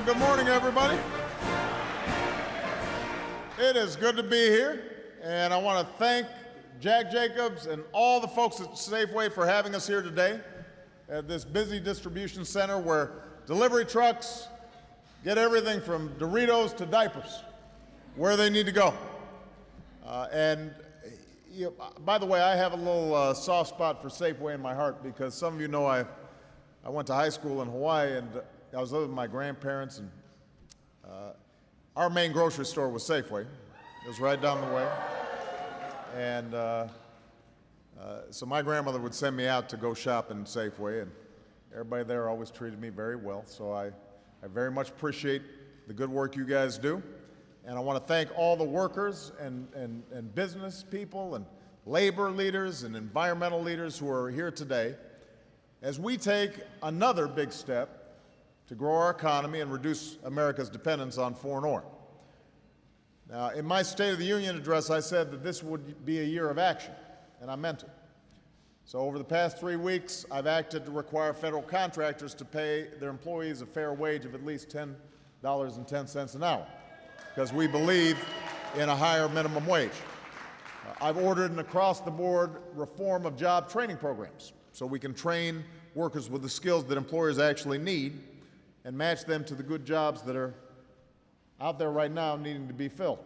good morning, everybody. It is good to be here, and I want to thank Jack Jacobs and all the folks at Safeway for having us here today at this busy distribution center where delivery trucks get everything from Doritos to diapers where they need to go. By the way, I have a little soft spot for Safeway in my heart because some of you know I went to high school in Hawaii, and I was living with my grandparents, and our main grocery store was Safeway. It was right down the way. And so my grandmother would send me out to go shop in Safeway, and everybody there always treated me very well. So I very much appreciate the good work you guys do. And I want to thank all the workers and business people and labor leaders and environmental leaders who are here today as we take another big step to grow our economy and reduce America's dependence on foreign oil. Now, in my State of the Union address, I said that this would be a year of action, and I meant it. So over the past 3 weeks, I've acted to require federal contractors to pay their employees a fair wage of at least $10.10 an hour, because we believe in a higher minimum wage. I've ordered an across-the-board reform of job training programs so we can train workers with the skills that employers actually need and match them to the good jobs that are out there right now needing to be filled.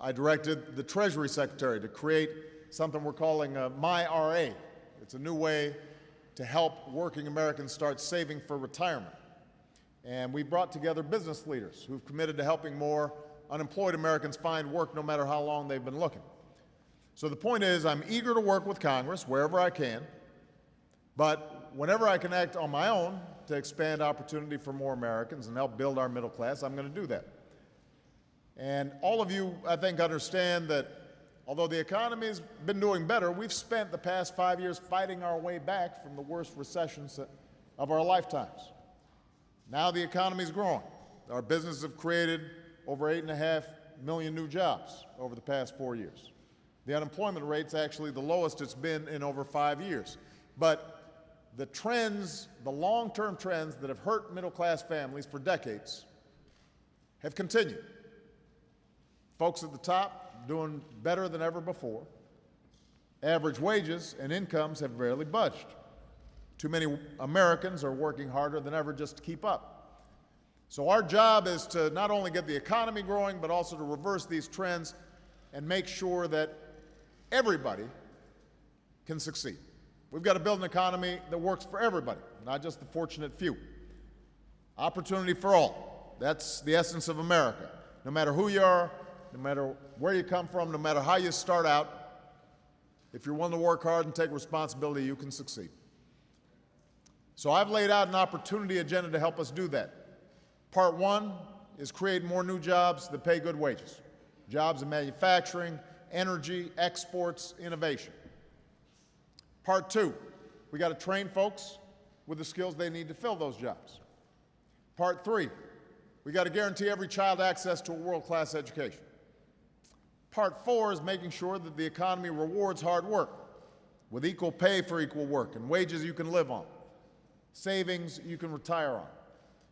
I directed the Treasury Secretary to create something we're calling MyRA. It's a new way to help working Americans start saving for retirement. And we brought together business leaders who've committed to helping more unemployed Americans find work no matter how long they've been looking. So the point is, I'm eager to work with Congress wherever I can, but whenever I can act on my own to expand opportunity for more Americans and help build our middle class, I'm going to do that. And all of you, I think, understand that although the economy's been doing better, we've spent the past 5 years fighting our way back from the worst recessions of our lifetimes. Now the economy's growing. Our businesses have created over 8.5 million new jobs over the past 4 years. The unemployment rate's actually the lowest it's been in over 5 years. But the trends, the long-term trends that have hurt middle-class families for decades have continued. Folks at the top doing better than ever before. Average wages and incomes have barely budged. Too many Americans are working harder than ever just to keep up. So our job is to not only get the economy growing, but also to reverse these trends and make sure that everybody can succeed. We've got to build an economy that works for everybody, not just the fortunate few. Opportunity for all. That's the essence of America. No matter who you are, no matter where you come from, no matter how you start out, if you're willing to work hard and take responsibility, you can succeed. So I've laid out an opportunity agenda to help us do that. Part one is create more new jobs that pay good wages. Jobs in manufacturing, energy, exports, innovation. Part two, we got to train folks with the skills they need to fill those jobs. Part three, we got to guarantee every child access to a world-class education. Part four is making sure that the economy rewards hard work with equal pay for equal work and wages you can live on, savings you can retire on,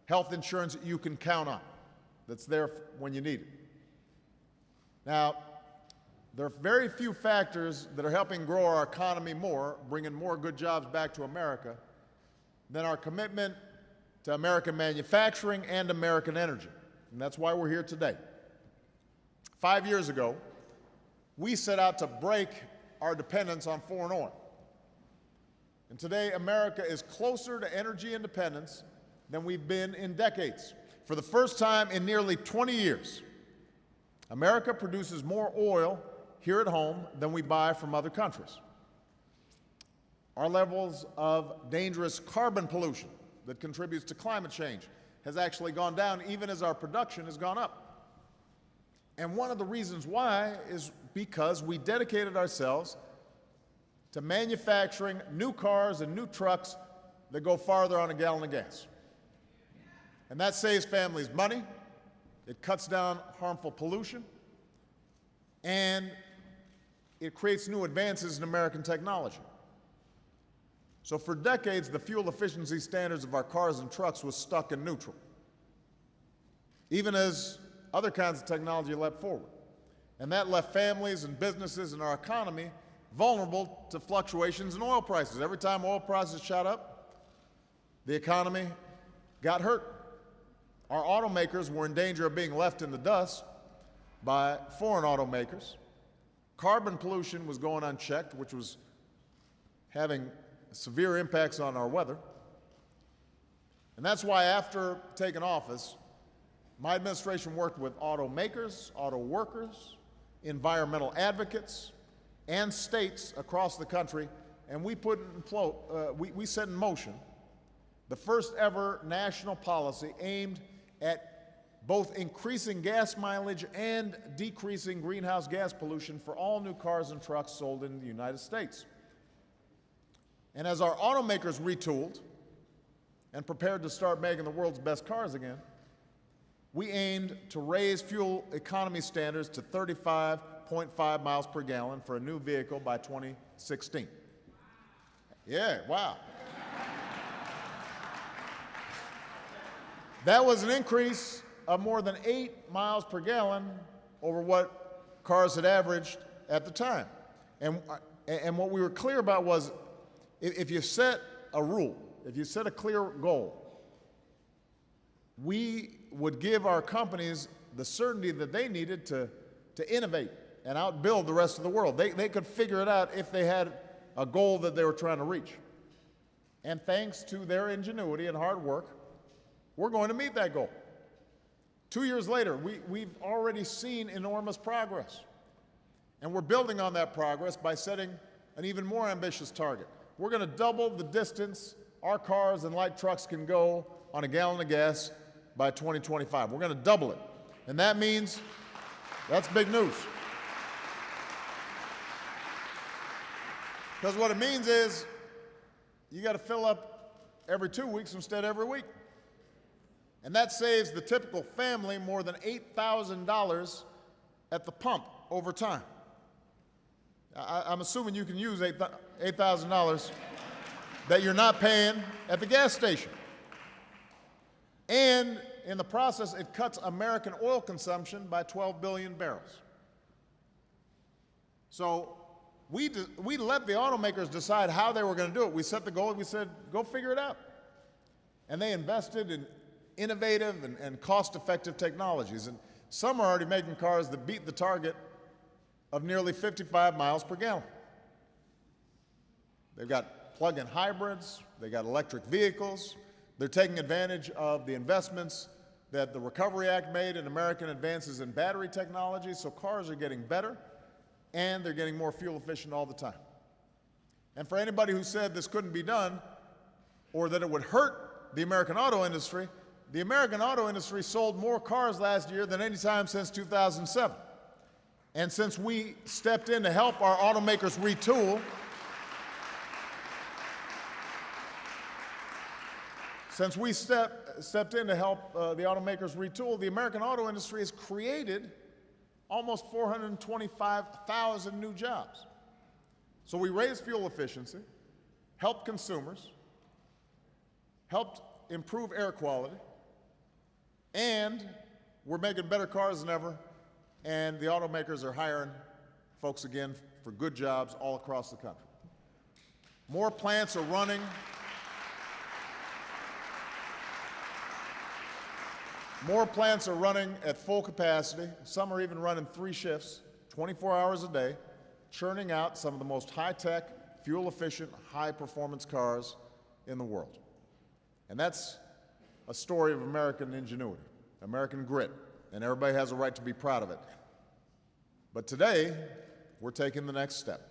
health insurance that you can count on that's there when you need it. Now, there are very few factors that are helping grow our economy more, bringing more good jobs back to America, than our commitment to American manufacturing and American energy. And that's why we're here today. 5 years ago, we set out to break our dependence on foreign oil. And today, America is closer to energy independence than we've been in decades. For the first time in nearly 20 years, America produces more oil here at home than we buy from other countries. Our levels of dangerous carbon pollution that contributes to climate change has actually gone down even as our production has gone up. And one of the reasons why is because we dedicated ourselves to manufacturing new cars and new trucks that go farther on a gallon of gas. And that saves families money, it cuts down harmful pollution, and it creates new advances in American technology. So for decades, the fuel efficiency standards of our cars and trucks was stuck in neutral. even as other kinds of technology leapt forward. And that left families and businesses in our economy vulnerable to fluctuations in oil prices. Every time oil prices shot up, the economy got hurt. Our automakers were in danger of being left in the dust by foreign automakers. Carbon pollution was going unchecked, which was having severe impacts on our weather. And that's why after taking office, my administration worked with automakers, auto workers, environmental advocates, and states across the country, and we set in motion the first ever national policy aimed at both increasing gas mileage and decreasing greenhouse gas pollution for all new cars and trucks sold in the United States. And as our automakers retooled and prepared to start making the world's best cars again, we aimed to raise fuel economy standards to 35.5 miles per gallon for a new vehicle by 2016. Yeah, wow. That was an increase of more than 8 miles per gallon over what cars had averaged at the time. And what we were clear about was, if you set a rule, if you set a clear goal, we would give our companies the certainty that they needed to innovate and outbuild the rest of the world. They could figure it out if they had a goal that they were trying to reach. And thanks to their ingenuity and hard work, we're going to meet that goal. 2 years later, we've already seen enormous progress. And we're building on that progress by setting an even more ambitious target. We're going to double the distance our cars and light trucks can go on a gallon of gas by 2025. We're going to double it. And that means, that's big news. Because what it means is you got to fill up every 2 weeks instead of every week. And that saves the typical family more than $8,000 at the pump over time. I'm assuming you can use $8,000 that you're not paying at the gas station. And in the process, it cuts American oil consumption by 12 billion barrels. So we let the automakers decide how they were going to do it. We set the goal, and we said, go figure it out. And they invested in innovative and cost-effective technologies. And some are already making cars that beat the target of nearly 55 miles per gallon. They've got plug-in hybrids, they've got electric vehicles, they're taking advantage of the investments that the Recovery Act made in American advances in battery technology, so cars are getting better and they're getting more fuel efficient all the time. And for anybody who said this couldn't be done or that it would hurt the American auto industry, the American auto industry sold more cars last year than any time since 2007. And since we stepped in to help our automakers retool, the American auto industry has created almost 425,000 new jobs. So we raised fuel efficiency, helped consumers, helped improve air quality, and we're making better cars than ever, and the automakers are hiring folks again for good jobs all across the country. More plants are running. More plants are running at full capacity. Some are even running 3 shifts, 24 hours a day, churning out some of the most high-tech, fuel-efficient, high-performance cars in the world. And that's a story of American ingenuity, American grit, and everybody has a right to be proud of it. But today, we're taking the next step.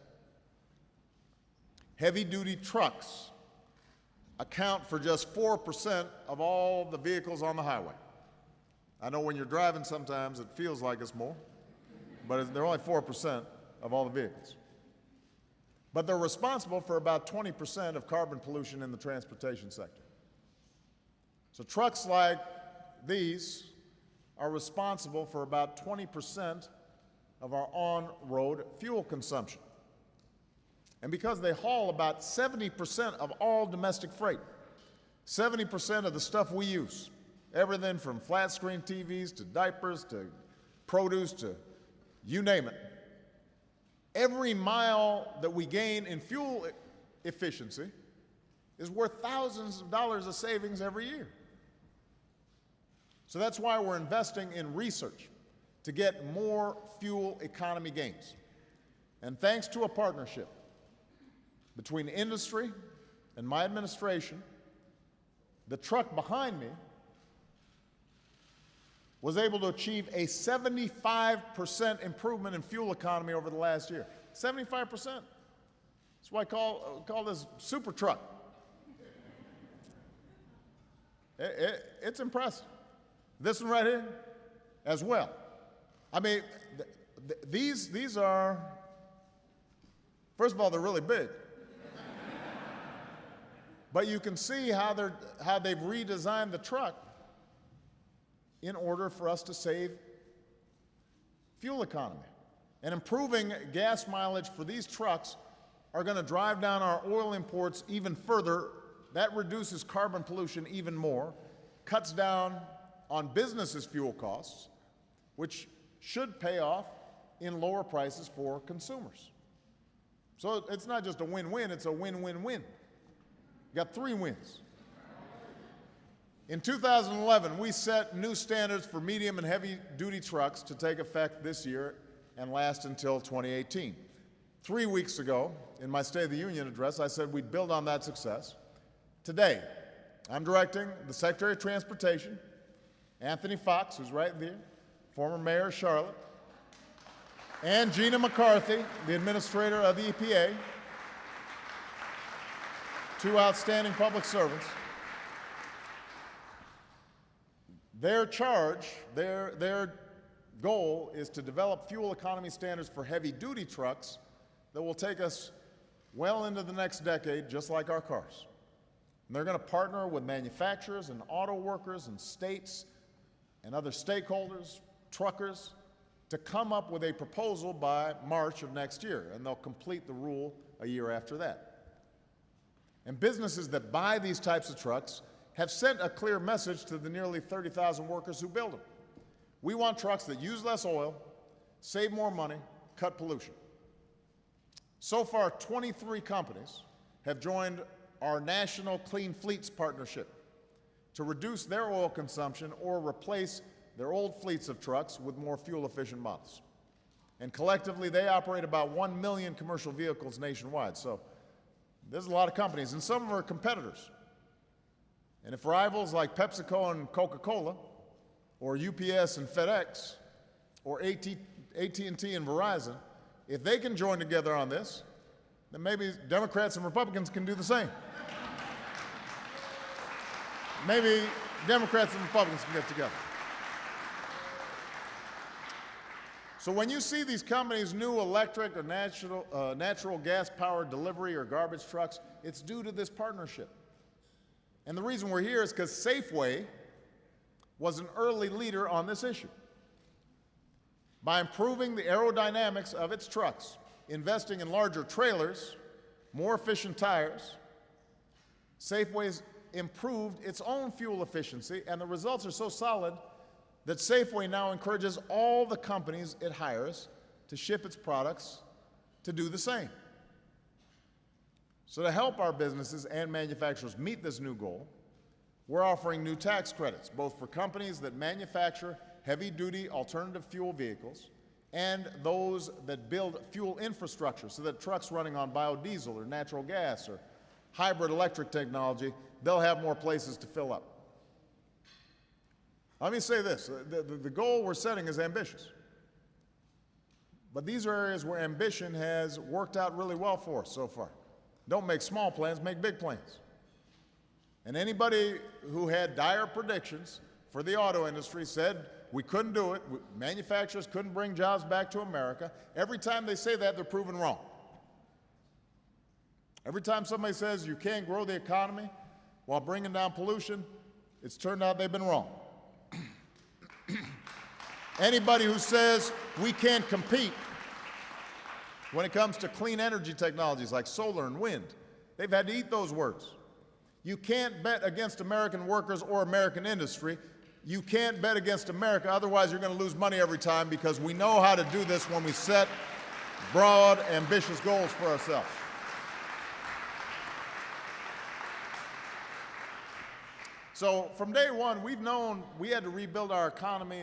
Heavy-duty trucks account for just 4% of all the vehicles on the highway. I know when you're driving sometimes it feels like it's more, but they're only 4% of all the vehicles. But they're responsible for about 20% of carbon pollution in the transportation sector. So trucks like these are responsible for about 20% of our on-road fuel consumption. And because they haul about 70% of all domestic freight, 70% of the stuff we use everything from flat screen TVs to diapers to produce to you name it. Every mile that we gain in fuel efficiency is worth thousands of dollars of savings every year. So that's why we're investing in research to get more fuel economy gains. And thanks to a partnership between industry and my administration, the truck behind me was able to achieve a 75% improvement in fuel economy over the last year. 75%. That's why I call this super truck. It's impressive. This one right here as well. I mean, these are, first of all, they're really big. But you can see how they've redesigned the truck in order for us to save fuel economy. And improving gas mileage for these trucks are going to drive down our oil imports even further. That reduces carbon pollution even more, cuts down on businesses' fuel costs, which should pay off in lower prices for consumers. So it's not just a win-win, it's a win-win-win. You got three wins. In 2011, we set new standards for medium and heavy-duty trucks to take effect this year and last until 2018. 3 weeks ago, in my State of the Union address, I said we'd build on that success. Today, I'm directing the Secretary of Transportation, Anthony Foxx, who's right there, former mayor of Charlotte, and Gina McCarthy, the administrator of the EPA, two outstanding public servants. Their charge, their goal is to develop fuel economy standards for heavy-duty trucks that will take us well into the next decade, just like our cars. And they're going to partner with manufacturers and auto workers and states and other stakeholders, truckers, to come up with a proposal by March of next year, and they'll complete the rule a year after that. And businesses that buy these types of trucks have sent a clear message to the nearly 30,000 workers who build them. We want trucks that use less oil, save more money, cut pollution. So far, 23 companies have joined our National Clean Fleets Partnership to reduce their oil consumption or replace their old fleets of trucks with more fuel-efficient models. And collectively, they operate about 1 million commercial vehicles nationwide. So there's a lot of companies, and some of them are competitors. And if rivals like PepsiCo and Coca-Cola, or UPS and FedEx, or AT&T and Verizon, if they can join together on this, then maybe Democrats and Republicans can do the same. Maybe Democrats and Republicans can get together. So when you see these companies' new electric or natural gas-powered delivery or garbage trucks, it's due to this partnership. And the reason we're here is because Safeway was an early leader on this issue. By improving the aerodynamics of its trucks, investing in larger trailers, more efficient tires, Safeway's improved its own fuel efficiency, and the results are so solid that Safeway now encourages all the companies it hires to ship its products to do the same. So to help our businesses and manufacturers meet this new goal, we're offering new tax credits, both for companies that manufacture heavy-duty alternative fuel vehicles and those that build fuel infrastructure so that trucks running on biodiesel or natural gas or hybrid electric technology, they'll have more places to fill up. Let me say this, the goal we're setting is ambitious. But these are areas where ambition has worked out really well for us so far. Don't make small plans, make big plans. And anybody who had dire predictions for the auto industry said we couldn't do it, manufacturers couldn't bring jobs back to America. Every time they say that, they're proven wrong. Every time somebody says you can't grow the economy while bringing down pollution, it's turned out they've been wrong. Anybody who says we can't compete when it comes to clean energy technologies like solar and wind, they've had to eat those words. You can't bet against American workers or American industry You can't bet against America, otherwise you're going to lose money every time, because we know how to do this when we set broad, ambitious goals for ourselves. So from day one, we've known we had to rebuild our economy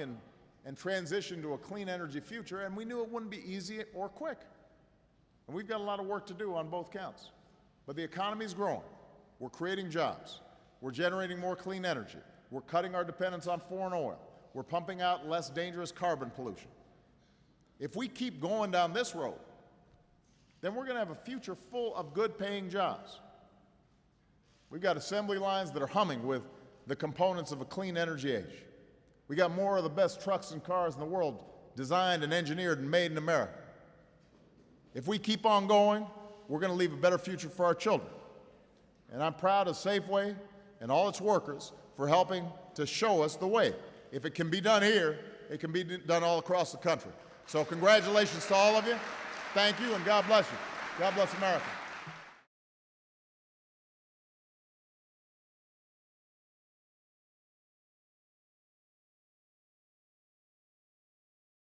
and transition to a clean energy future, and we knew it wouldn't be easy or quick. And we've got a lot of work to do on both counts. But the economy's growing. We're creating jobs. We're generating more clean energy. We're cutting our dependence on foreign oil. We're pumping out less dangerous carbon pollution. If we keep going down this road, then we're going to have a future full of good-paying jobs. We've got assembly lines that are humming with the components of a clean energy age. We got more of the best trucks and cars in the world designed and engineered and made in America. If we keep on going, we're going to leave a better future for our children. And I'm proud of Safeway and all its workers for helping to show us the way. If it can be done here, it can be done all across the country. So congratulations to all of you. Thank you, and God bless you. God bless America.